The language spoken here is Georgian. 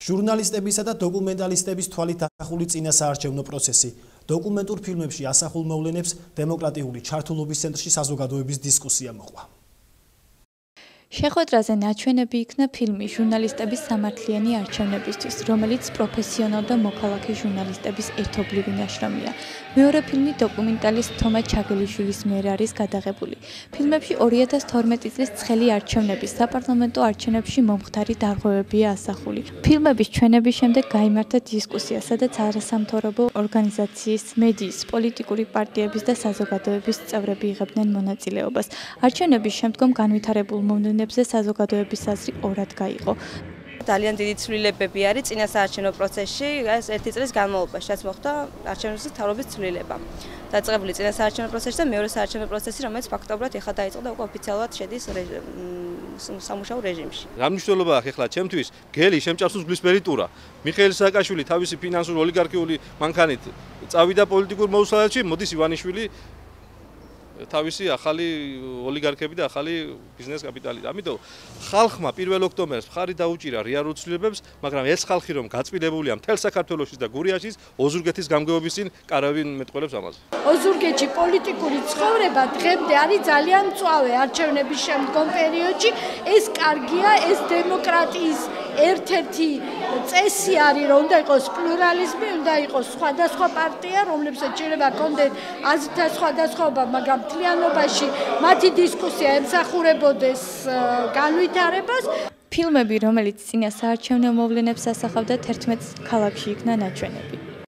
ჟურნალისტებისა და დოკუმენტალისტების თვალით ასახული წინასაარჩევნო პროცესი. დოკუმენტურ ფილმებში ასახულ მოვლენებს დემოკრატიული ჩართულობის ცენტრში საზოგადოების დისკუსია მოყვა. შეხვედრაზე ნაჩვენები იქნა ფილმი ჟურნალისტების სამართლიანი არჩევნებისთვის, რომელიც პროფესიონალ და მოქალაქე ჟურნალისტების ერთობლივი ნაშრომია. მეორე ფილმი დოკუმენტალისტ თომა ჩაგელიშვილის მიერ არის გადაღებული. ფილმებში 2012 წლის ცხელი არჩევნების საპარლამენტო არჩევნებში მომხდარი დარღვევებია ასახული. ფილმების ჩვენების შემდეგ გაიმართა დისკუსია, სადაც არასამთავრობო ორგანიზაციის, მედიის, პოლიტიკური პარტიების და საზოგადოების წევრები იღებდნენ მონაწილეობას. არჩევნების შემდგომ განვითარებულ მოვლენებზე საზოგადოების აზრი ორად გაიყო. ძალიან დიდი ცვლილებები არის წინასაარჩევნო პროცესში, ეს ერთი წლის განმავლობაში, რაც მოხდა არჩევნების მთავრობის ცვლილება. დაწყებული წინასაარჩევნო პროცესი და მეორე საარჩევნო პროცესი, რომელიც ფაქტობრივად ეხლა დაიწყო და უკვე ოფიციალურად შედის სამუშაო რეჟიმში. რა მნიშვნელობა აქვს ეხლა ჩემთვის გელი შემჭამსუს გულისფერი ტურა. მიხეილ სააკაშვილი თავისი ფინანსური ოლიგარქიული მანქანით წავიდა პოლიტიკურ მოუსწავლეში, მოდის ივანიშვილი თავისი ახალი ოლიგარქები და ახალი ბიზნეს კაპიტალი. ამიტომ ხალხმა 1 ოქტომბერს მხარი დაუჭირა რეალურ ცვლილებებს, მაგრამ ეს ხალხი რომ გაწმიდებულია მთელ საქართველოში და გურიაშიც ოზურგეთის გამგეობის წინ კარავინ მეტყველებს ამაზე. ოზურგეთში პოლიტიკური ცხოვრება დღემდე არის ძალიან მწვავე არჩევნების შემდგომ პერიოდში. ეს კარგია, ეს დემოკრატიის ერთ-ერთი წესი არის, რომ უნდა იყოს პლურალიზმი, უნდა იყოს სხვადასხვა პარტია, რომლებსაც შეიძლება ჰქონდეთ აზრთა სხვადასხვაობა, მაგრამ მთლიანობაში მათი დისკუსია ემსახურებოდეს განვითარებას. ფილმები, რომელიც წინასაარჩევნო მოვლენებს ასახავდა 11 ქალაქში იქნა ნაჩვენები.